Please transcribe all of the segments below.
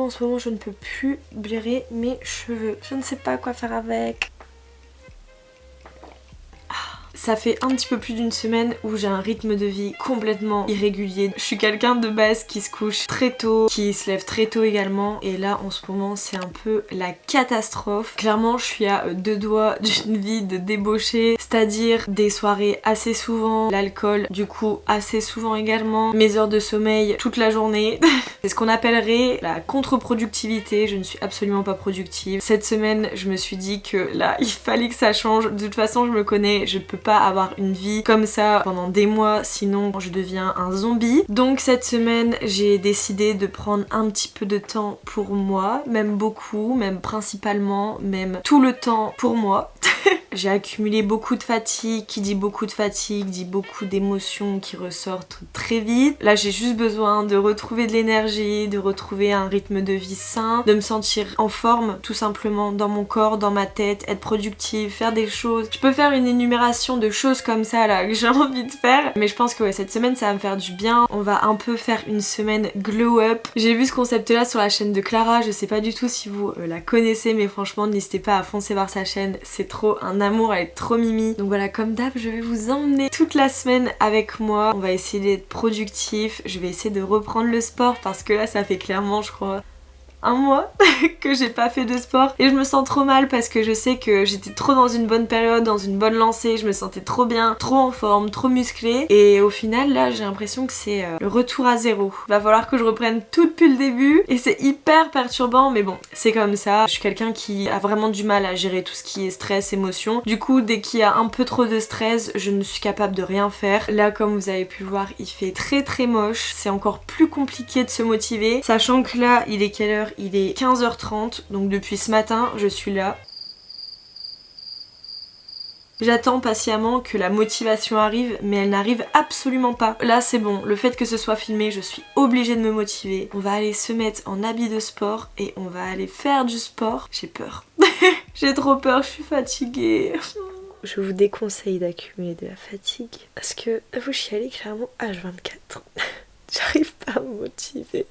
en ce moment je ne peux plus blairer mes cheveux. Je ne sais pas quoi faire avec. Ça fait un petit peu plus d'une semaine où j'ai un rythme de vie complètement irrégulier. Je suis quelqu'un de base qui se couche très tôt, qui se lève très tôt également. Et là en ce moment c'est un peu la catastrophe. Clairement je suis à deux doigts d'une vie de débauché. C'est-à-dire des soirées assez souvent, l'alcool du coup assez souvent également, mes heures de sommeil toute la journée. C'est ce qu'on appellerait la contre-productivité. Je ne suis absolument pas productive. Cette semaine je me suis dit que là il fallait que ça change. De toute façon je me connais, je peux pas avoir une vie comme ça pendant des mois, sinon je deviens un zombie. Donc cette semaine j'ai décidé de prendre un petit peu de temps pour moi, même beaucoup, même principalement, même tout le temps pour moi. J'ai accumulé beaucoup de fatigue, qui dit beaucoup de fatigue, dit beaucoup d'émotions qui ressortent très vite. Là j'ai juste besoin de retrouver de l'énergie, de retrouver un rythme de vie sain, de me sentir en forme tout simplement dans mon corps, dans ma tête, être productive, faire des choses. Je peux faire une énumération de choses comme ça là que j'ai envie de faire, mais je pense que ouais, cette semaine ça va me faire du bien. On va un peu faire une semaine glow up. J'ai vu ce concept là sur la chaîne de Clara, je sais pas du tout si vous la connaissez, mais franchement n'hésitez pas à foncer voir sa chaîne, c'est trop un amour, elle est trop mimi. Donc voilà, comme d'hab je vais vous emmener toute la semaine avec moi. On va essayer d'être productif, je vais essayer de reprendre le sport parce que là ça fait clairement je crois un mois que j'ai pas fait de sport et je me sens trop mal parce que je sais que j'étais trop dans une bonne période, dans une bonne lancée, je me sentais trop bien, trop en forme, trop musclée et au final là j'ai l'impression que c'est le retour à zéro. Va falloir que je reprenne tout depuis le début et c'est hyper perturbant mais bon c'est comme ça. Je suis quelqu'un qui a vraiment du mal à gérer tout ce qui est stress, émotion. Du coup dès qu'il y a un peu trop de stress je ne suis capable de rien faire. Là comme vous avez pu le voir il fait très très moche, c'est encore plus compliqué de se motiver sachant que là il est quelle heure? Il est 15h30, donc depuis ce matin, je suis là. J'attends patiemment que la motivation arrive, mais elle n'arrive absolument pas. Là c'est bon, le fait que ce soit filmé, je suis obligée de me motiver. On va aller se mettre en habit de sport et on va aller faire du sport. J'ai peur. J'ai trop peur, je suis fatiguée. Je vous déconseille d'accumuler de la fatigue parce que vous chialez clairement H24. J'arrive pas à me motiver.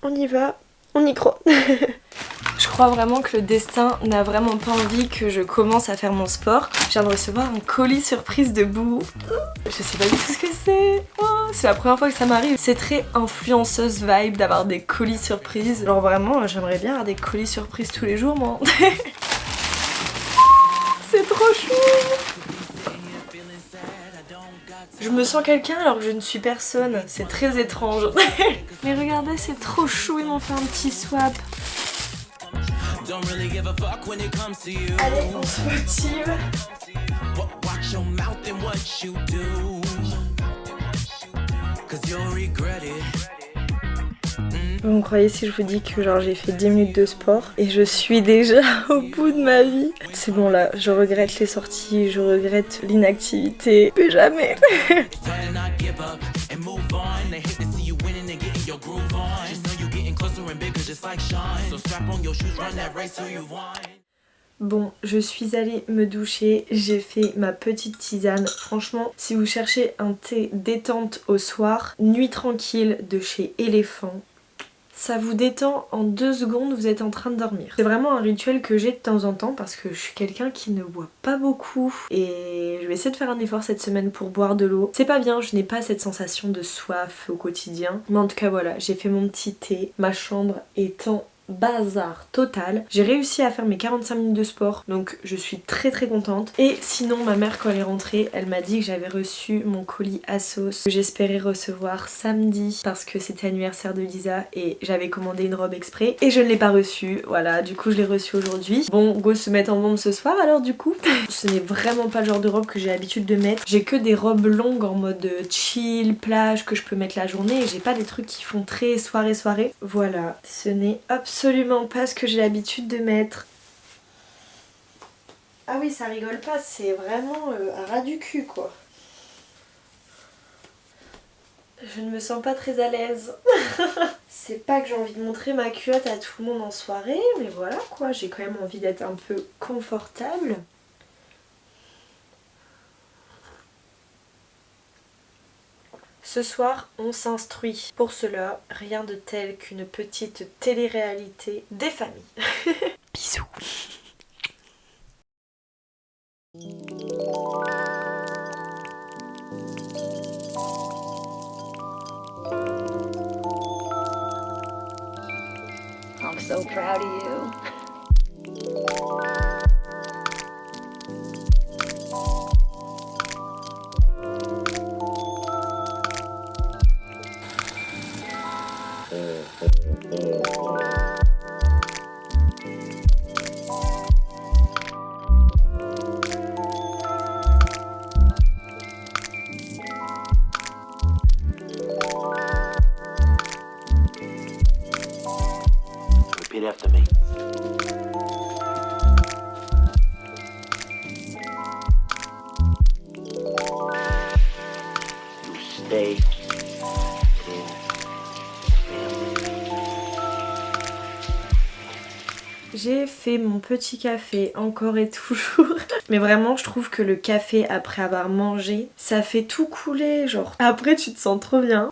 On y va, on y croit. Je crois vraiment que le destin n'a vraiment pas envie que je commence à faire mon sport. Je viens de recevoir un colis surprise de Boo. Je sais pas du tout ce que c'est. Oh, c'est la première fois que ça m'arrive. C'est très influenceuse vibe d'avoir des colis surprises. Genre vraiment, j'aimerais bien avoir des colis surprises tous les jours, moi. C'est trop chou. Je me sens quelqu'un alors que je ne suis personne, c'est très étrange. Mais regardez, c'est trop chou, ils m'ont fait un petit swap. Allez, on se motive. Vous me croyez si je vous dis que genre j'ai fait 10 minutes de sport et je suis déjà au bout de ma vie. C'est bon là, je regrette les sorties, je regrette l'inactivité, mais jamais. Bon, je suis allée me doucher, j'ai fait ma petite tisane. Franchement, si vous cherchez un thé détente au soir, Nuit tranquille de chez Éléphant, ça vous détend en 2 secondes, vous êtes en train de dormir. C'est vraiment un rituel que j'ai de temps en temps parce que je suis quelqu'un qui ne boit pas beaucoup et je vais essayer de faire un effort cette semaine pour boire de l'eau. C'est pas bien, je n'ai pas cette sensation de soif au quotidien. Mais en tout cas voilà, j'ai fait mon petit thé, ma chambre étant bazar total. J'ai réussi à faire mes 45 minutes de sport donc je suis très très contente. Et sinon ma mère quand elle est rentrée elle m'a dit que j'avais reçu mon colis ASOS que j'espérais recevoir samedi parce que c'était l'anniversaire de Lisa et j'avais commandé une robe exprès et je ne l'ai pas reçue. Voilà, du coup je l'ai reçue aujourd'hui. Bon, go se mettre en vente ce soir alors du coup. Ce n'est vraiment pas le genre de robe que j'ai l'habitude de mettre. J'ai que des robes longues en mode chill, plage que je peux mettre la journée et j'ai pas des trucs qui font très soirée. Voilà, ce n'est absolument pas ce que j'ai l'habitude de mettre. Ah oui, ça rigole pas, c'est vraiment un ras du cul quoi. Je ne me sens pas très à l'aise. C'est pas que j'ai envie de montrer ma culotte à tout le monde en soirée, mais voilà quoi, j'ai quand même envie d'être un peu confortable. Ce soir, on s'instruit. Pour cela, rien de tel qu'une petite télé-réalité des familles. Bisous. I'm so proud of you. Repeat after me. You stay in J'ai fait mon petit café encore et toujours. Mais vraiment je trouve que le café après avoir mangé, ça fait tout couler, genre. Après tu te sens trop bien.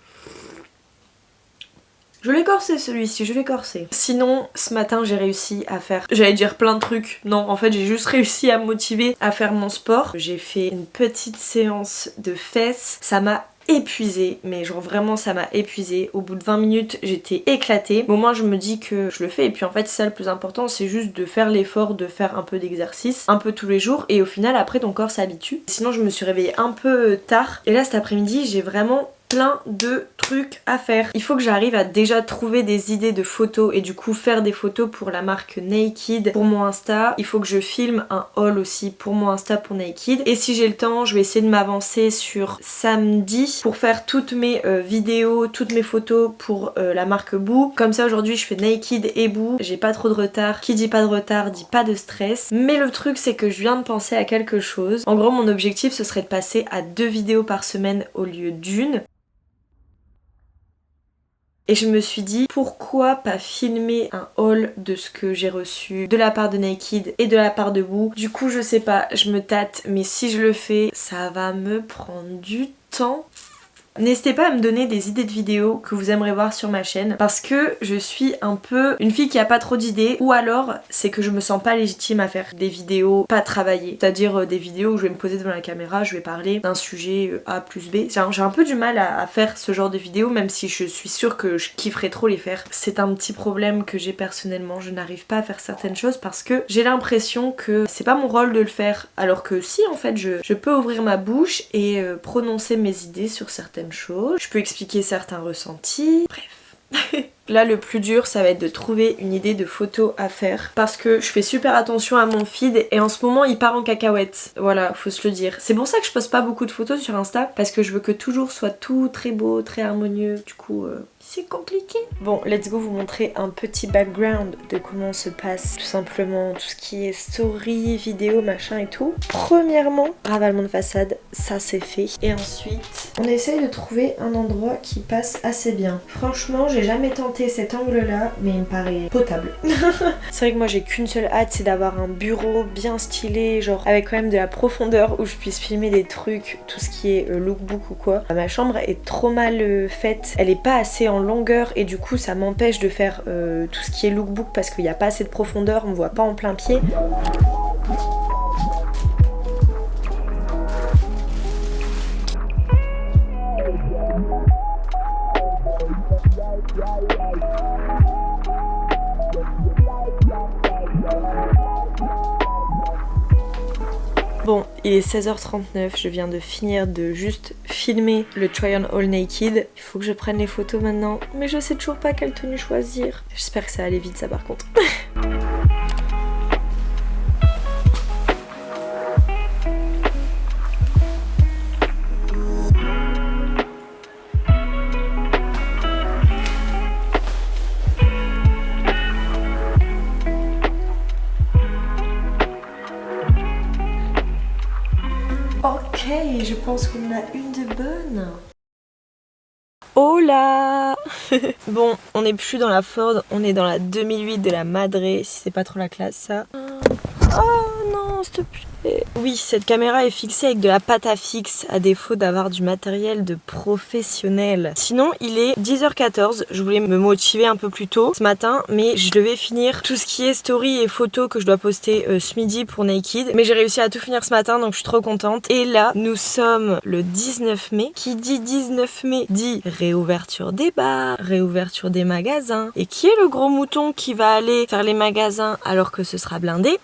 Je l'ai corsé celui-ci, je l'ai corsé. Sinon, ce matin j'ai réussi à faire, j'allais dire plein de trucs. Non, en fait j'ai juste réussi à me motiver à faire mon sport. J'ai fait une petite séance de fesses. Ça m'a épuisée, mais genre vraiment ça m'a épuisée. Au bout de 20 minutes j'étais éclatée. Au moins je me dis que je le fais et puis en fait c'est ça le plus important, c'est juste de faire l'effort de faire un peu d'exercice, un peu tous les jours et au final après ton corps s'habitue. Sinon je me suis réveillée un peu tard et là cet après-midi j'ai vraiment plein de trucs à faire. Il faut que j'arrive à déjà trouver des idées de photos et du coup faire des photos pour la marque Naked pour mon Insta. Il faut que je filme un haul aussi pour mon Insta pour Naked. Et si j'ai le temps, je vais essayer de m'avancer sur samedi pour faire toutes mes vidéos, toutes mes photos pour la marque Boo. Comme ça aujourd'hui je fais Naked et Boo. J'ai pas trop de retard. Qui dit pas de retard dit pas de stress. Mais le truc c'est que je viens de penser à quelque chose. En gros mon objectif ce serait de passer à 2 vidéos par semaine au lieu d'une. Et je me suis dit pourquoi pas filmer un haul de ce que j'ai reçu de la part de Naked et de la part de Boo. Du coup je sais pas, je me tâte mais si je le fais ça va me prendre du temps. N'hésitez pas à me donner des idées de vidéos que vous aimeriez voir sur ma chaîne parce que je suis un peu une fille qui a pas trop d'idées ou alors c'est que je me sens pas légitime à faire des vidéos pas travaillées, c'est-à-dire des vidéos où je vais me poser devant la caméra, je vais parler d'un sujet A plus B. J'ai un peu du mal à faire ce genre de vidéos même si je suis sûre que je kifferais trop les faire. C'est un petit problème que j'ai personnellement, je n'arrive pas à faire certaines choses parce que j'ai l'impression que c'est pas mon rôle de le faire alors que si en fait je peux ouvrir ma bouche et prononcer mes idées sur certaines choses. Je peux expliquer certains ressentis. Bref. Là le plus dur ça va être de trouver une idée de photo à faire parce que je fais super attention à mon feed et en ce moment il part en cacahuète. Voilà, faut se le dire. C'est pour ça que je poste pas beaucoup de photos sur Insta parce que je veux que toujours soit tout très beau, très harmonieux. Du coup c'est compliqué. Bon, let's go vous montrer un petit background de comment se passe tout simplement tout ce qui est story, vidéo, machin et tout. Premièrement, ravalement de façade, ça c'est fait. Et ensuite, on essaye de trouver un endroit qui passe assez bien. Franchement, j'ai jamais tenté cet angle là, mais il me paraît potable. C'est vrai que moi j'ai qu'une seule hâte, c'est d'avoir un bureau bien stylé, genre avec quand même de la profondeur où je puisse filmer des trucs, tout ce qui est lookbook ou quoi. Ma chambre est trop mal faite, elle est pas assez en longueur et du coup ça m'empêche de faire tout ce qui est lookbook parce qu'il n'y a pas assez de profondeur, on me voit pas en plein pied. Bon, il est 16h39, je viens de finir de juste filmer le try on all naked. Il faut que je prenne les photos maintenant, mais je sais toujours pas quelle tenue choisir. J'espère que ça va aller vite ça par contre. Ok, je pense qu'on a une de bonne. Oh là. Bon, on n'est plus dans la Ford, on est dans la 2008 de la Madre, si c'est pas trop la classe ça. Oh non, s'il te plaît. Oui, cette caméra est fixée avec de la pâte à fixe, à défaut d'avoir du matériel de professionnel. Sinon, il est 10h14. Je voulais me motiver un peu plus tôt ce matin, mais je devais finir tout ce qui est story et photos que je dois poster ce midi pour Naked. Mais j'ai réussi à tout finir ce matin, donc je suis trop contente. Et là, nous sommes le 19 mai. Qui dit 19 mai dit réouverture des bars, réouverture des magasins. Et qui est le gros mouton qui va aller faire les magasins alors que ce sera blindé?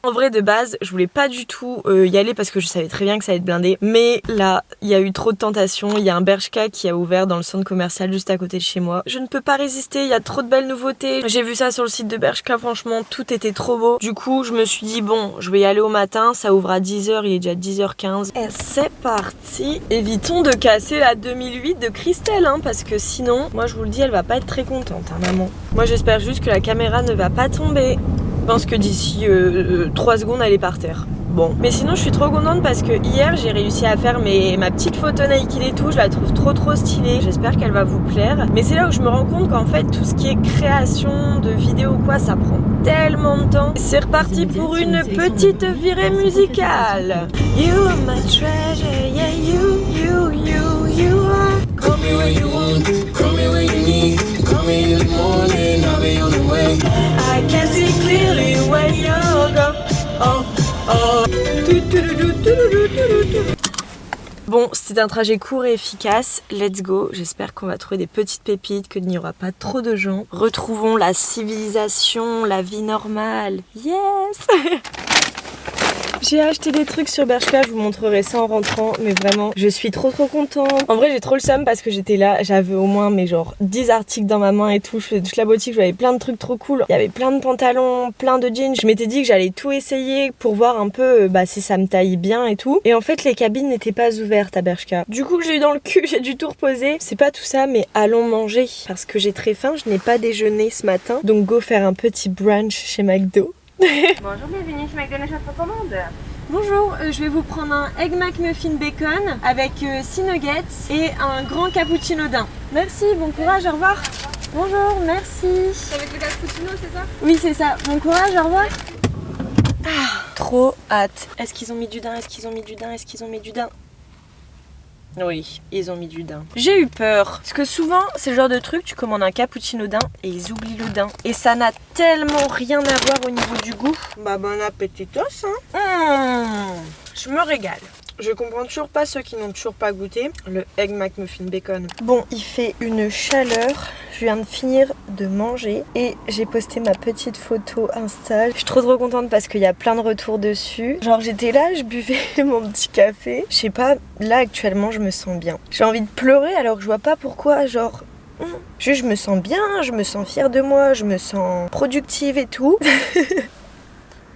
En vrai, de base, je voulais pas du tout y aller parce que je savais très bien que ça allait être blindé. Mais là, il y a eu trop de tentations. Il y a un Bershka qui a ouvert dans le centre commercial juste à côté de chez moi. Je ne peux pas résister, il y a trop de belles nouveautés. J'ai vu ça sur le site de Bershka, franchement, tout était trop beau. Du coup, je me suis dit, bon, je vais y aller au matin. Ça ouvre à 10h, il est déjà 10h15. Et c'est parti. Évitons de casser la 2008 de Christelle, hein, parce que sinon, moi je vous le dis, elle va pas être très contente, hein, maman. Moi, j'espère juste que la caméra ne va pas tomber. Je pense que d'ici 3 secondes elle est par terre. Bon, mais sinon je suis trop contente parce que hier j'ai réussi à faire ma petite photo Naked et tout. Je la trouve trop stylée. J'espère qu'elle va vous plaire. Mais c'est là où je me rends compte qu'en fait tout ce qui est création de vidéos ou quoi, ça prend tellement de temps. C'est reparti pour une petite virée musicale. You are my treasure, yeah you are. Call me when you want, call me when you need. Call me in the morning, I'll be on the way. I can see clearly when you're gone. Oh, oh. Bon, c'était un trajet court et efficace. Let's go. J'espère qu'on va trouver des petites pépites, qu'il n'y aura pas trop de gens. Retrouvons la civilisation, la vie normale. Yes. J'ai acheté des trucs sur Bershka, je vous montrerai ça en rentrant, mais vraiment, je suis trop contente. En vrai, j'ai trop le seum parce que j'étais là, j'avais au moins mes genre 10 articles dans ma main et tout, je faisais toute la boutique, j'avais plein de trucs trop cool. Il y avait plein de pantalons, plein de jeans, je m'étais dit que j'allais tout essayer pour voir un peu si ça me taille bien et tout. Et en fait, les cabines n'étaient pas ouvertes à Bershka. Du coup, j'ai eu dans le cul, j'ai dû tout reposer. C'est pas tout ça, mais allons manger parce que j'ai très faim, je n'ai pas déjeuné ce matin. Donc go faire un petit brunch chez McDo. Bonjour, bienvenue chez McDonald's, votre commande. Bonjour, je vais vous prendre un Egg McMuffin bacon avec 6 nuggets et un grand cappuccino d'un. Merci, bon courage, au revoir. Bonjour, merci. Avec le cappuccino, c'est ça? Oui, c'est ça. Bon courage, au revoir. Ah, trop hâte. Est-ce qu'ils ont mis du daim? Est-ce qu'ils ont mis du daim? Est-ce qu'ils ont mis du daim? Oui, ils ont mis du daim. J'ai eu peur. Parce que souvent, c'est le genre de truc, tu commandes un cappuccino daim et ils oublient le daim. Et ça n'a tellement rien à voir au niveau du goût. Bah bon appétitos, hein. Je me régale. Je comprends toujours pas ceux qui n'ont toujours pas goûté le Egg McMuffin bacon. Bon, il fait une chaleur. Je viens de finir de manger et j'ai posté ma petite photo Insta. Je suis trop contente parce qu'il y a plein de retours dessus. Genre j'étais là, je buvais mon petit café. Je sais pas, là actuellement je me sens bien. J'ai envie de pleurer alors que je vois pas pourquoi, genre... Juste je me sens bien, je me sens fière de moi, je me sens productive et tout.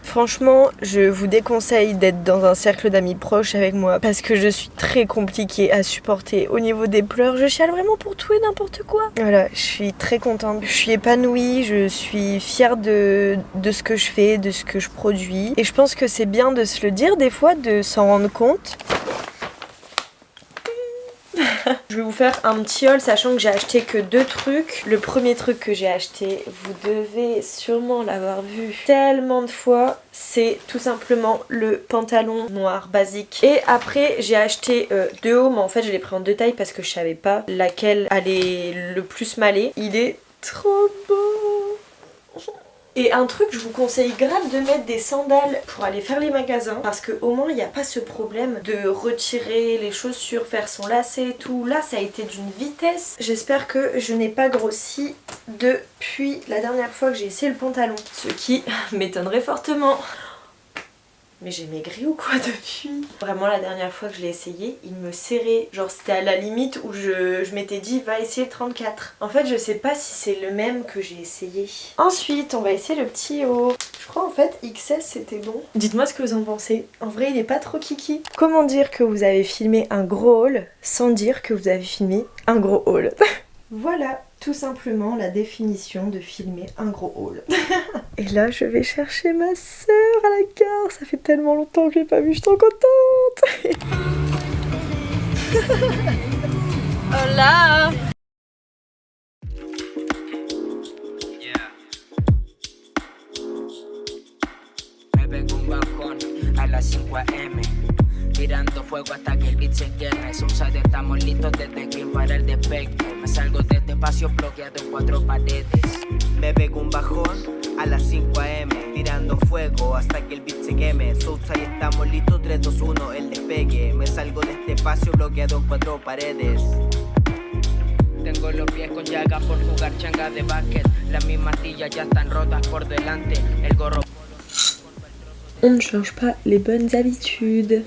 Franchement, je vous déconseille d'être dans un cercle d'amis proches avec moi parce que je suis très compliquée à supporter. Au niveau des pleurs, je chiale vraiment pour tout et n'importe quoi. Voilà, je suis très contente. Je suis épanouie, je suis fière de ce que je fais, de ce que je produis. Et je pense que c'est bien de se le dire des fois, de s'en rendre compte. Je vais vous faire un petit haul sachant que j'ai acheté que 2 trucs. Le premier truc que j'ai acheté, vous devez sûrement l'avoir vu tellement de fois, c'est tout simplement le pantalon noir basique. Et après j'ai acheté 2 hauts, mais en fait je l'ai pris en 2 tailles parce que je savais pas laquelle allait le plus m'aller. Il est trop beau. Et un truc, je vous conseille grave de mettre des sandales pour aller faire les magasins parce qu'au moins il n'y a pas ce problème de retirer les chaussures, faire son lacet et tout. Là ça a été d'une vitesse. J'espère que je n'ai pas grossi depuis la dernière fois que j'ai essayé le pantalon. Ce qui m'étonnerait fortement. Mais j'ai maigri ou quoi depuis? Vraiment la dernière fois que je l'ai essayé, il me serrait. Genre c'était à la limite où je m'étais dit va essayer le 34. En fait je sais pas si c'est le même que j'ai essayé. Ensuite on va essayer le petit haut. Je crois en fait XS c'était bon. Dites-moi ce que vous en pensez. En vrai il est pas trop kiki. Comment dire que vous avez filmé un gros haul sans dire que vous avez filmé un gros haul? Voilà tout simplement la définition de filmer un gros haul. Et là je vais chercher ma sœur à la gare. Ça fait tellement longtemps que je l'ai pas vue, je suis trop contente. Hola. AM. Tirando fuego hasta que el beat se queme. Sousa, estamos listos desde que para el despegue. Me salgo de este espacio bloqueado en 4 paredes. Me pego un bajón a las 5 AM, tirando fuego hasta que el beat se queme. Sousa y estamos listos, 3, 2, 1, el despegue. Me salgo de este espacio bloqueado en 4 paredes. Tengo los pies con llagas por jugar changa de básquet. Las mismas tillas ya están rotas por delante. El gorro. On ne change pas les bonnes habitudes.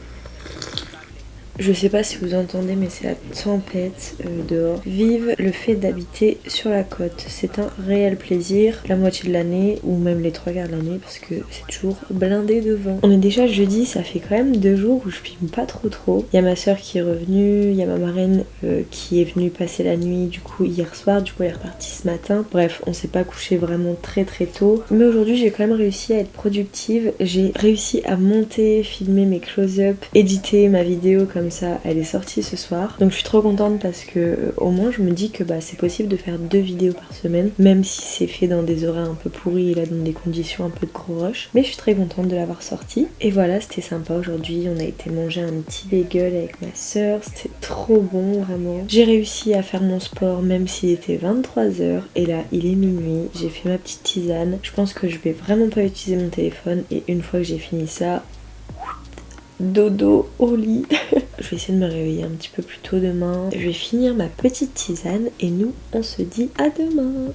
Je sais pas si vous entendez, mais c'est la tempête dehors. Vive le fait d'habiter sur la côte. C'est un réel plaisir. La moitié de l'année, ou même les 3 quarts de l'année, parce que c'est toujours blindé de vent. On est déjà jeudi, ça fait quand même 2 jours où je filme pas trop. Il y a ma soeur qui est revenue, il y a ma marraine qui est venue passer la nuit du coup hier soir. Du coup elle est repartie ce matin. Bref, on s'est pas couché vraiment très tôt. Mais aujourd'hui j'ai quand même réussi à être productive. J'ai réussi à monter, filmer mes close-up, éditer ma vidéo comme ça, elle est sortie ce soir. Donc je suis trop contente parce que au moins je me dis que c'est possible de faire 2 vidéos par semaine, même si c'est fait dans des horaires un peu pourris et là dans des conditions un peu de gros rush. Mais je suis très contente de l'avoir sortie. Et voilà, c'était sympa aujourd'hui. On a été manger un petit bagel avec ma soeur. C'était trop bon, vraiment. J'ai réussi à faire mon sport même s'il était 23h. Et là, il est minuit. J'ai fait ma petite tisane. Je pense que je vais vraiment pas utiliser mon téléphone. Et une fois que j'ai fini ça, dodo au lit. Je vais essayer de me réveiller un petit peu plus tôt demain. Je vais finir ma petite tisane et nous on se dit à demain.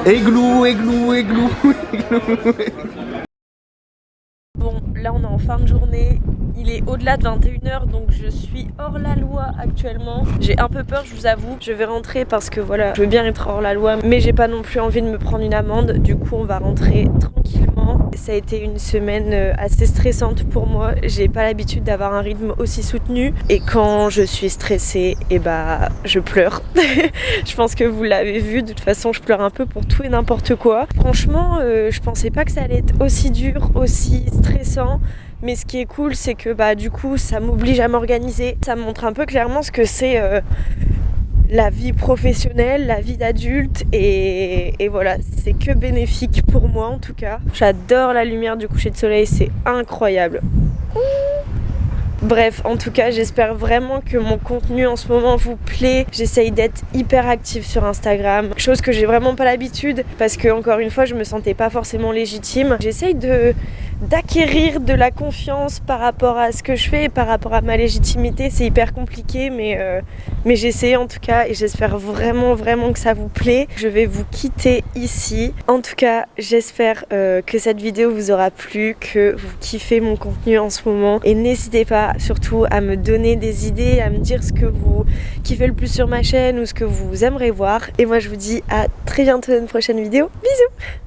Églou. Bon, là on est en fin de journée. Il est au-delà de 21h, donc je suis hors la loi actuellement. J'ai un peu peur, je vous avoue. Je vais rentrer parce que voilà, je veux bien être hors la loi, mais j'ai pas non plus envie de me prendre une amende. Du coup, on va rentrer tranquillement. Ça a été une semaine assez stressante pour moi. J'ai pas l'habitude d'avoir un rythme aussi soutenu. Et quand je suis stressée, je pleure. Je pense que vous l'avez vu, de toute façon, je pleure un peu pour tout et n'importe quoi. Franchement, je pensais pas que ça allait être aussi dur, aussi stressant. Mais ce qui est cool, c'est que du coup, ça m'oblige à m'organiser. Ça me montre un peu clairement ce que c'est la vie professionnelle, la vie d'adulte. Et voilà, c'est que bénéfique pour moi en tout cas. J'adore la lumière du coucher de soleil, c'est incroyable. Bref, en tout cas, j'espère vraiment que mon contenu en ce moment vous plaît. J'essaye d'être hyper active sur Instagram, chose que j'ai vraiment pas l'habitude parce que, encore une fois, je me sentais pas forcément légitime. J'essaye d'acquérir de la confiance par rapport à ce que je fais et par rapport à ma légitimité. C'est hyper compliqué, mais j'essaie en tout cas et j'espère vraiment que ça vous plaît. Je vais vous quitter ici. En tout cas, j'espère que cette vidéo vous aura plu, que vous kiffez mon contenu en ce moment et n'hésitez pas surtout à me donner des idées, à me dire ce que vous kiffez le plus sur ma chaîne ou ce que vous aimeriez voir. Et moi je vous dis à très bientôt dans une prochaine vidéo. Bisous!